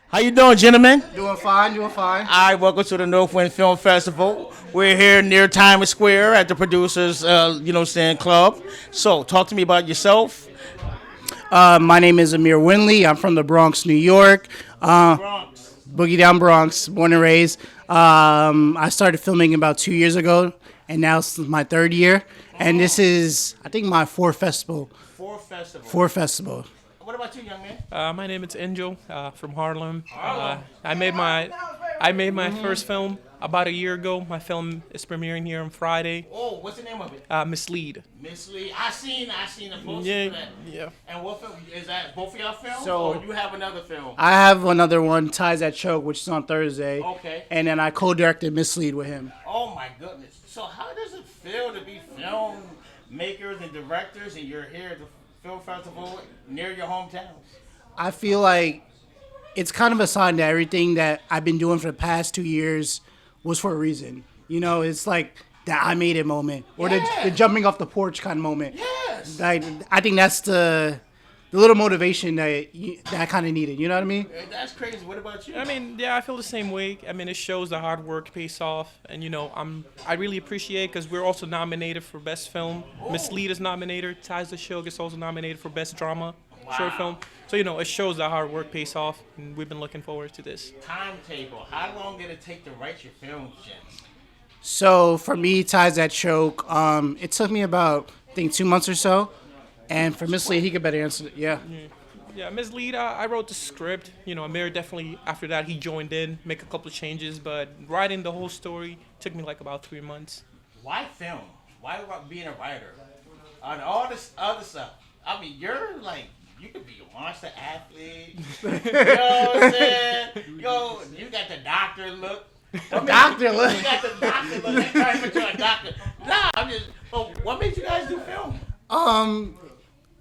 How you doing, gentlemen? Doing fine, doing fine. All right, welcome to the Northwind Film Festival. We're here near Times Square at the producers, club. So, talk to me about yourself. My name is Amir Windley. I'm from the Bronx, New York. Bronx. Boogie Down Bronx, born and raised. I started filming about 2 years ago, and now it's my third year. And this is, I think, my fourth festival. Four festival. Fourth festival. What about you, young man? My name is Angel from Harlem. I made my first film about a year ago. My film is premiering here on Friday. Oh, what's the name of it? Mislead. Mislead. I seen the poster Yeah, for that. yeah. And what film is that? Both of y'all films, So- or you have another film? I have another one, Ties That Choke, which is on Thursday. Okay. And then I co-directed Mislead with him. Oh my goodness! So how does it feel to be film makers and directors, and you're here at the film festival near your hometown? I feel like it's kind of a sign that everything that I've been doing for the past 2 years was for a reason. You know, it's like that I made it moment, or the jumping off the porch kind of moment. Yes. Like, I think that's the little motivation that I kind of needed. You know what I mean? That's crazy. What about you? I mean, yeah, I feel the same way. I mean, it shows the hard work pays off, and I really appreciate because we're also nominated for best film. Mislead is nominated. Ties the Show is also nominated for best drama short film. So it shows that hard work pays off, and we've been looking forward to this. Timetable. How long did it take to write your films, gents? So for me, Ties That Choke, it took me about, I think, 2 months or so. And for Mislead, he could better answer it. Yeah. Yeah, Mislead, I wrote the script. Amir definitely, after that, he joined in, make a couple of changes, but writing the whole story took me like about 3 months. Why film? Why being a writer? On all this other stuff. I mean, you're like, you could be a monster athlete. You know what I'm saying? Yo, you got the doctor look. Doctor look. You got the doctor look. They trying to put you a doctor. Nah, I'm just. Oh, what made you guys do film?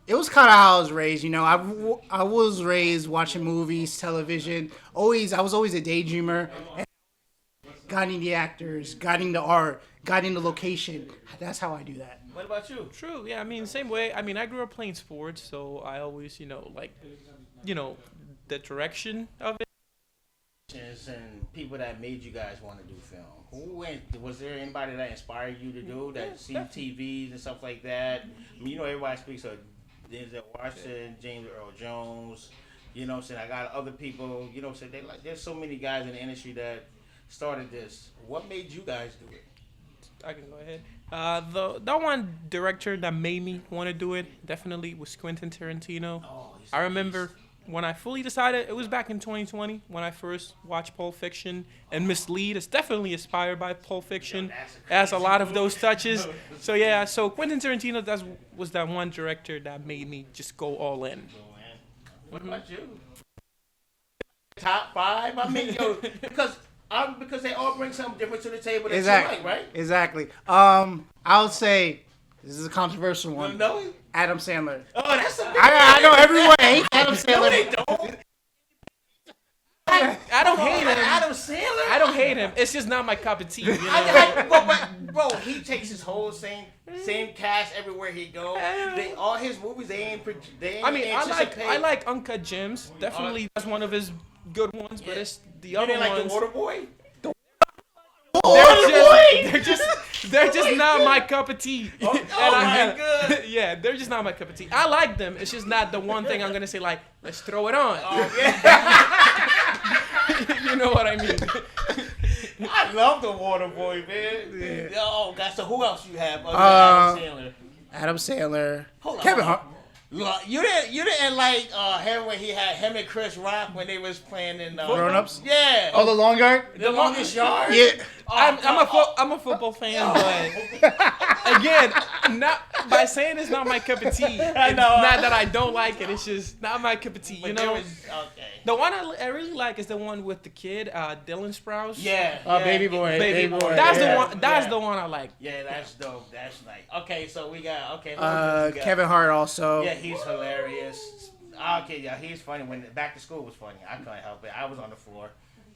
It was kind of how I was raised, I was raised watching movies, television. I was always a daydreamer, and guiding the actors, guiding the art, guiding the location. That's how I do that. What about you? True, yeah, I mean, same way. I mean, I grew up playing sports, so I always, the direction of it. And people that made you guys want to do film. Was there anybody that inspired you to do that? See TVs and stuff like that. I mean, everybody speaks of Denzel Washington, James Earl Jones. You know what I'm saying? I got other people. You know what I'm saying? There's so many guys in the industry that started this. What made you guys do it? I can go ahead. The one director that made me want to do it definitely was Quentin Tarantino. I remember when I fully decided, it was back in 2020 when I first watched Pulp Fiction, and Mislead is definitely inspired by Pulp Fiction. It has a lot of those touches. So yeah, so Quentin Tarantino was that one director that made me just go all in. What about you? Top five? I mean, because they all bring something different to the table that Exactly. you like, right? Exactly. I would say this is a controversial one. No. Adam Sandler. Oh, that's a big I know everyone hates Adam No, Sandler. they don't. I don't hate him. Adam Sandler? I don't hate him. It's just not my cup of tea. Bro, he takes his whole same cast everywhere he goes. All his movies, they ain't. I mean, I anticipate. like Uncut Gems. Definitely, that's one of his good ones. But it's the You other didn't like ones. the Water Boy? They're just not my cup of tea. My God. Yeah, they're just not my cup of tea. I like them. It's just not the one thing I'm gonna say like, let's throw it on. You know what I mean? I love the Water Boy, man. Oh, God. So who else you have other than Adam Sandler? Adam Sandler. Hold on, Kevin hold on. Hart. Look, you didn't like him when he had him and Chris Rock when they was playing in Grown Ups? Yeah. Oh, the long yard. The Longest Yard. Yeah. I'm a football fan, but again, not by saying it's not my cup of tea. It's not that I don't like it. It's just not my cup of tea. But You know. okay. The one I really like is the one with the kid, Dylan Sprouse. Yeah. Baby Boy. Baby Boy. Boy. That's yeah. the one. That's the one I like. Yeah, that's dope. That's like okay. So we got Kevin Hart also. Yeah, he's hilarious. Okay, yeah, he's funny. When Back to School was funny, I couldn't help it. I was on the floor.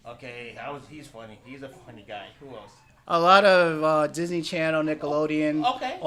Okay, he's funny. He's a funny guy. Who else? A lot of Disney Channel, Nickelodeon. Okay.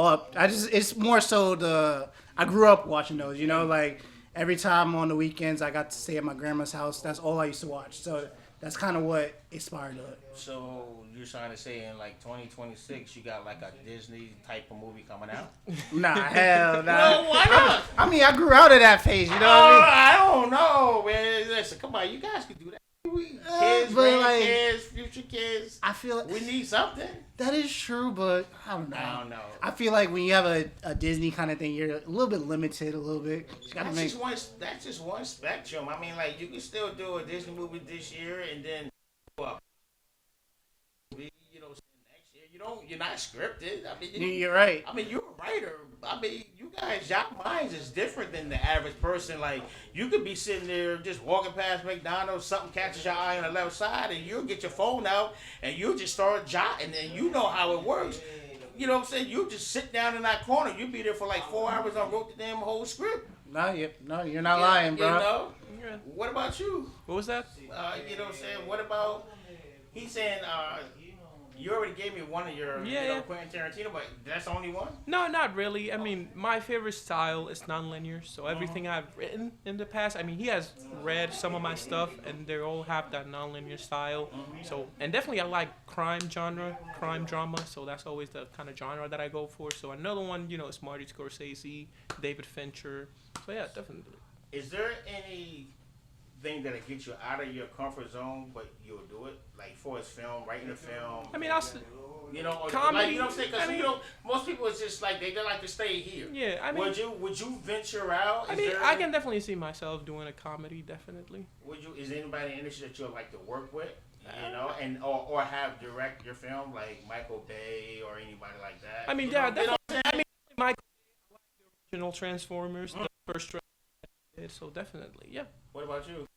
It's more so I grew up watching those. Like every time on the weekends I got to stay at my grandma's house, that's all I used to watch. So that's kind of what inspired it. So you're trying to say in like 2026 you got like a Disney type of movie coming out? Nah, hell, nah. Well, why not? I mean, I grew out of that phase, you know what I mean? I don't know, man. Listen, come on, you guys can do that. Kids, but like, grandkids, future kids. I feel like We need something. that is true, but I don't know. I don't know. I feel like when you have a Disney kind of thing, you're a little bit limited, a little bit. You gotta That's make. just one. That's just one spectrum. I mean, like you can still do a Disney movie this year and then go up. You know, next year. You're not scripted. I mean, You're right. I mean, you're a writer. I mean, you guys, your minds is different than the average person. Like, you could be sitting there just walking past McDonald's, something catches your eye on the left side, and you'll get your phone out and you'll just start jotting, and you know how it works. You know what I'm saying? You just sit down in that corner. You'll be there for like 4 hours. I wrote the damn whole script. No, you're not lying, bro. You know? Yeah. What about you? What was that? You know what I'm saying? What about, he's saying, you already gave me one of your, Yeah. Quentin Tarantino, but that's the only one? No, not really. I mean, my favorite style is non-linear. So everything I've written in the past, I mean, he has read some of my stuff, and they all have that non-linear style. So, and definitely I like crime genre, crime drama. So that's always the kind of genre that I go for. So another one, is Marty Scorsese, David Fincher. So yeah, definitely. Is there anything that'll get you out of your comfort zone, but you'll do it? Like, for his film, writing a film? I mean, Or comedy, like, you know what I'm saying? Because, I mean- most people it's just like, they like to stay here. yeah, I mean, Would you venture out? I mean, I can definitely see myself doing a comedy, definitely. Is there anybody in the industry that you'd like to work with? Or have direct your film, like Michael Bay or anybody like that? I mean, You yeah, know what I'm definitely. I mean, Michael, I like the original Transformers, the first Transformers, so definitely, yeah. What about you?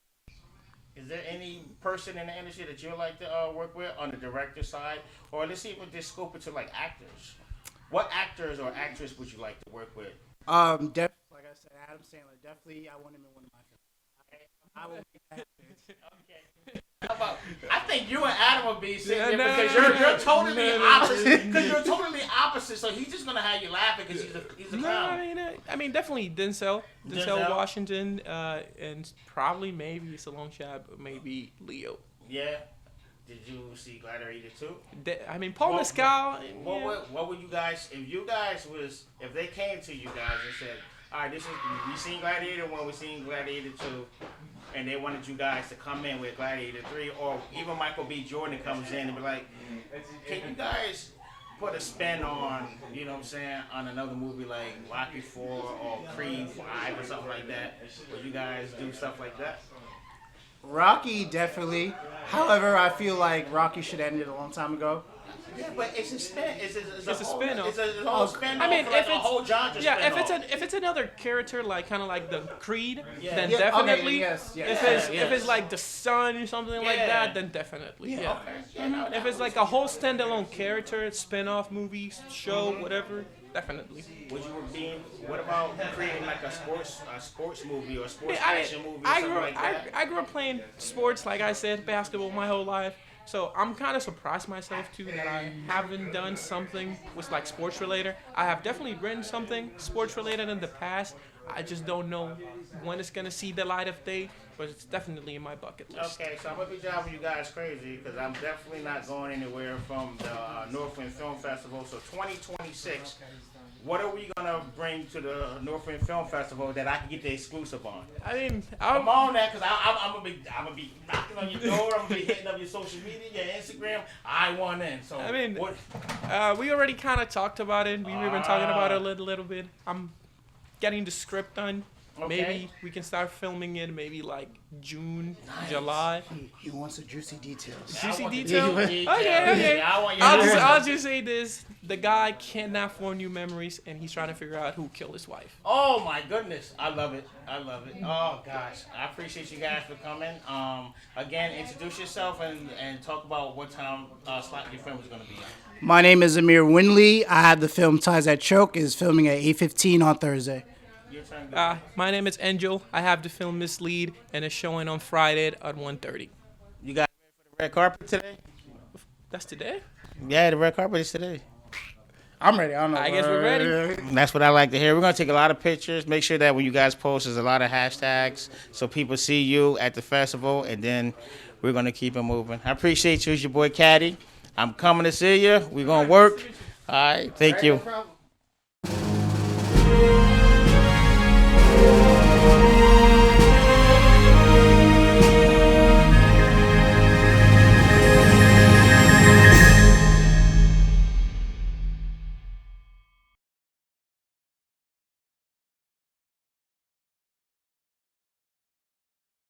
Is there any person in the industry that you'd like to work with on the director side? Or let's see if we just scope it to like actors. What actors or actress would you like to work with? Like I said, Adam Sandler. Definitely, I want him in one of my films. I will make that happen. Okay. How about, I think you and Adam would be sitting there No, because no, you're totally no, no. opposite. Because you're totally opposite, so he's just gonna have you laughing because he's a No, clown. I mean, definitely Denzel Denzel? Washington, and probably maybe it's a long shot, but maybe Leo. Yeah. Did you see Gladiator 2? I mean, Paul Mescal. Yeah. What would you guys, if they came to you guys and said, all right, we seen Gladiator 1, we seen Gladiator 2, and they wanted you guys to come in with Gladiator 3, or even Michael B. Jordan comes in and be like, can you guys put a spin on, you know what I'm saying, on another movie like Rocky 4 or Creed 5 or something like that? Would you guys do stuff like that? Rocky, definitely. However, I feel like Rocky should have ended a long time ago. Yeah, but it's a spin. It's a spin-off. It's a whole spin. I mean, for like if a it's whole genre spin-off. if it's another character like kind of like the Creed, then Yeah, okay, definitely. yes. If it's like the Sun or something like Yeah. that, then definitely. Yeah. Okay. Yeah, no, If it's like a whole standalone character, spin-off movie, show, whatever, definitely. What about creating like a sports movie or a sports I, action movie or I something grew like that? I grew up playing sports, like I said, basketball my whole life. So I'm kind of surprised myself too that I haven't done something with like sports related. I have definitely written something sports related in the past. I just don't know when it's gonna see the light of day, but it's definitely in my bucket list. Okay, so I'm gonna be driving you guys crazy because I'm definitely not going anywhere from the Northwind Film Festival. So 2026, what are we gonna bring to the Northwind Film Festival that I can get the exclusive on? I mean, Come on, that because I'm gonna be knocking on your door. I'm gonna be hitting up your social media, your Instagram. I want in. So I mean, what? we already kind of talked about it. We've been talking about it a little bit. I'm getting the script done. Okay. Maybe we can start filming it maybe like June, July. He wants the juicy details. Juicy want the detail? details. Okay. Yeah, I want your I'll just say this. The guy cannot form new memories, and he's trying to figure out who killed his wife. Oh my goodness, I love it. Oh gosh, I appreciate you guys for coming. Again, introduce yourself and talk about what time slot your film is going to be on. My name is Amir Windley. I have the film Ties That Choke. Is filming at 8:15 on Thursday. Your turn. My name is Angel. I have the film Mislead, and it's showing on Friday at 1:30. You got ready for the red carpet today? That's today? Yeah, the red carpet is today. I'm ready. I don't know. I guess we're ready. That's what I like to hear. We're gonna take a lot of pictures. Make sure that when you guys post, there's a lot of hashtags so people see you at the festival, and then we're gonna keep it moving. I appreciate you. It's your boy Caddy. I'm coming to see you. We're gonna work. All right. Thank you. No problem.